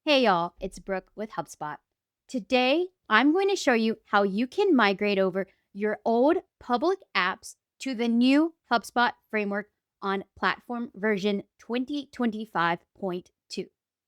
Hey y'all, it's Brooke with HubSpot. Today, I'm going to show you how you can migrate over your old public apps to the new HubSpot framework on platform version 2025.2.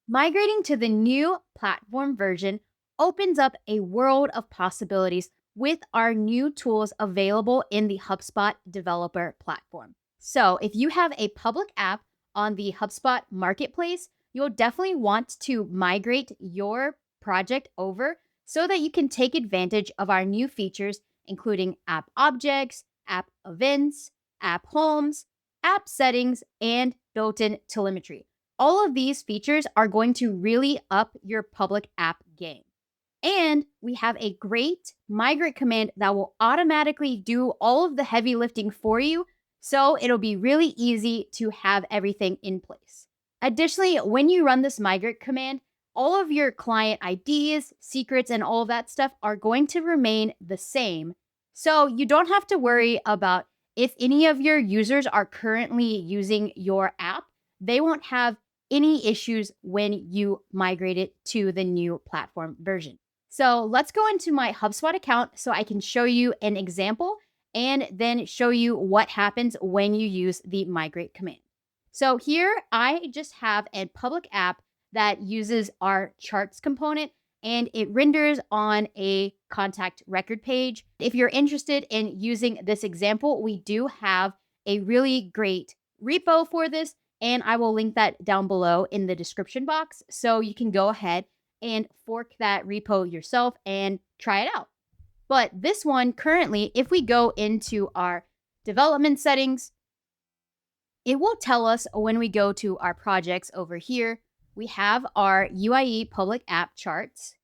Migrating to the new platform version opens up a world of possibilities with our new tools available in the HubSpot Developer Platform. So, if you have a public app on the HubSpot Marketplace, you'll definitely want to migrate your project over so that you can take advantage of our new features, including app objects, app events, app homes, app settings, and built in telemetry. All of these features are going to really up your public app game. And we have a great migrate command that will automatically do all of the heavy lifting for you. So it'll be really easy to have everything in place. Additionally, when you run this migrate command, all of your client IDs, secrets, and all of that stuff are going to remain the same. So you don't have to worry about if any of your users are currently using your app, they won't have any issues when you migrate it to the new platform version. So let's go into my HubSpot account so I can show you an example and then show you what happens when you use the migrate command. So here I just have a public app that uses our charts component and it renders on a contact record page. If you're interested in using this example, we do have a really great repo for this, and I will link that down below in the description box so you can go ahead and fork that repo yourself and try it out. But this one currently, if we go into our development settings, it will tell us when we go to our projects over here, we have our UIE public app charts.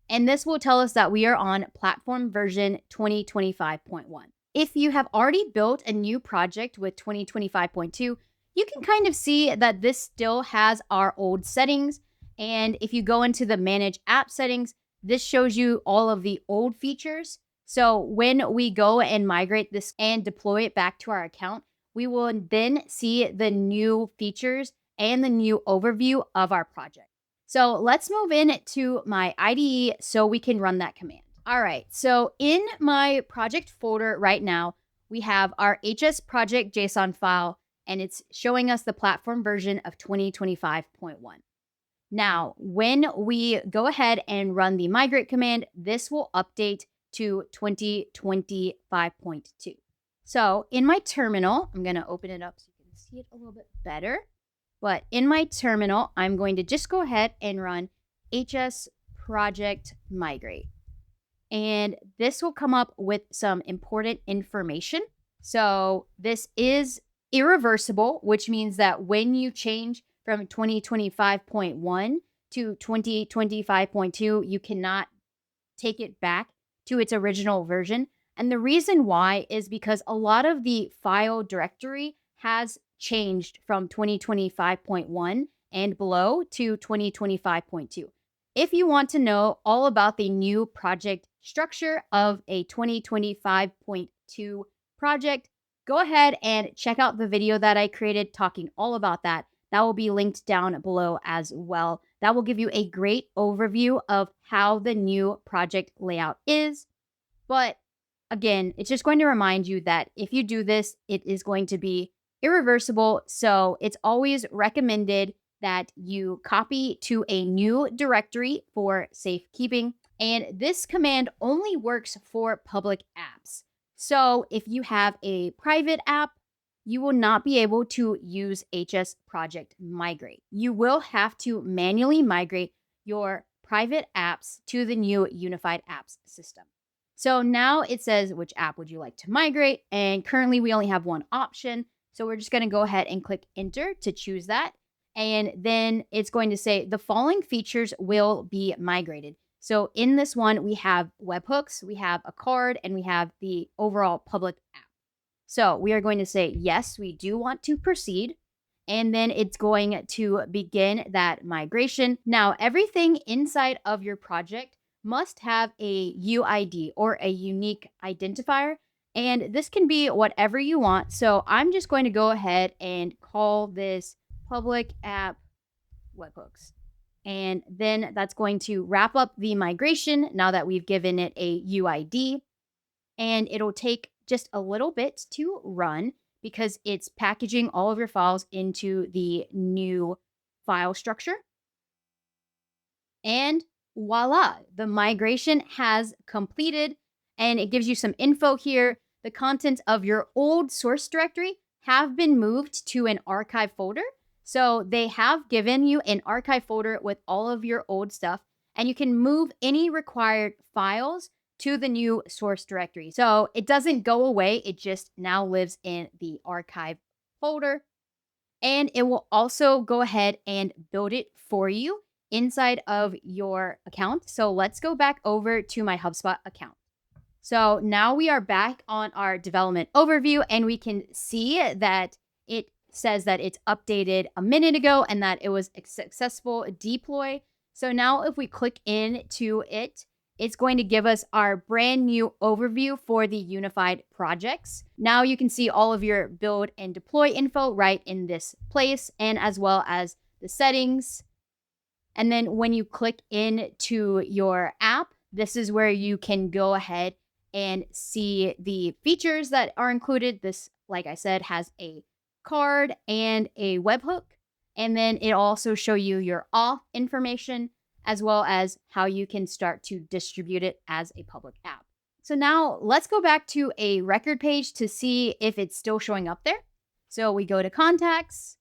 And this will tell us that we are on platform version 2025.1. If you have already built a new project with 2025.2, you can kind of see that this still has our old settings. And if you go into the manage app settings, this shows you all of the old features. So when we go and migrate this and deploy it back to our account, we will then see the new features and the new overview of our project. So let's move in to my IDE so we can run that command. All right, so in my project folder right now, we have our HS project JSON file, and it's showing us the platform version of 2025.1. Now, when we go ahead and run the migrate command, this will update to 2025.2. So in my terminal, I'm going to open it up so you can see it a little bit better. But in my terminal, I'm going to just go ahead and run HS project migrate. And this will come up with some important information. So this is irreversible, which means that when you change from 2025.1 to 2025.2, you cannot take it back to its original version. And the reason why is because a lot of the file directory has changed from 2025.1 and below to 2025.2. If you want to know all about the new project structure of a 2025.2 project, go ahead and check out the video that I created talking all about that. That will be linked down below as well. That will give you a great overview of how the new project layout is. But again, it's just going to remind you that if you do this, it is going to be irreversible. So it's always recommended that you copy to a new directory for safekeeping. And this command only works for public apps. So if you have a private app, you will not be able to use HS Project Migrate. You will have to manually migrate your private apps to the new unified apps system. So now it says, which app would you like to migrate? And currently we only have one option. So we're just going to go ahead and click enter to choose that. And then it's going to say the following features will be migrated. So in this one, we have webhooks, we have a card, and we have the overall public app. So we are going to say, yes, we do want to proceed. And then it's going to begin that migration. Now, everything inside of your project must have a UID or a unique identifier. And this can be whatever you want. So I'm just going to go ahead and call this public app webhooks. And then that's going to wrap up the migration now that we've given it a UID. And it'll take just a little bit to run because it's packaging all of your files into the new file structure. And voila, the migration has completed. And it gives you some info here. The contents of your old source directory have been moved to an archive folder. So they have given you an archive folder with all of your old stuff, and you can move any required files to the new source directory. So it doesn't go away, it just now lives in the archive folder. And it will also go ahead and build it for you inside of your account. So let's go back over to my HubSpot account. So now we are back on our development overview, and we can see that it says that it's updated a minute ago and that it was a successful deploy. So now if we click into it, it's going to give us our brand new overview for the unified projects. Now you can see all of your build and deploy info right in this place, and as well as the settings. And then when you click into your app, this is where you can go ahead and see the features that are included. This, like I said, has a card and a webhook. And then it also show you your auth information, as well as how you can start to distribute it as a public app. So now let's go back to a record page to see if it's still showing up there. So we go to contacts,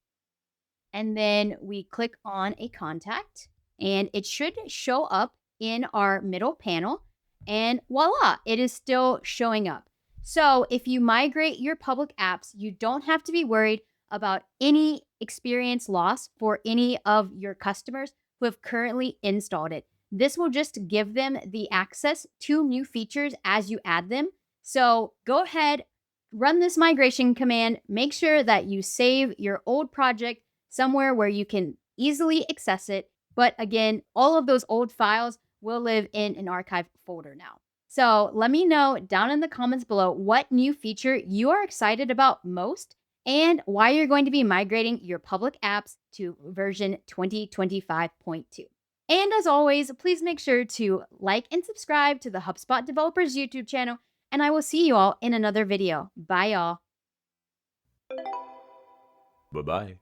and then we click on a contact, and it should show up in our middle panel, and voila, it is still showing up. So if you migrate your public apps, you don't have to be worried about any experience loss for any of your customers who have currently installed it. This will just give them the access to new features as you add them. So go ahead, run this migration command, make sure that you save your old project somewhere where you can easily access it. But again, all of those old files will live in an archive folder now. So let me know down in the comments below what new feature you are excited about most and why you're going to be migrating your public apps to version 2025.2. And as always, please make sure to like and subscribe to the HubSpot Developers YouTube channel, and I will see you all in another video. Bye, y'all. Bye-bye.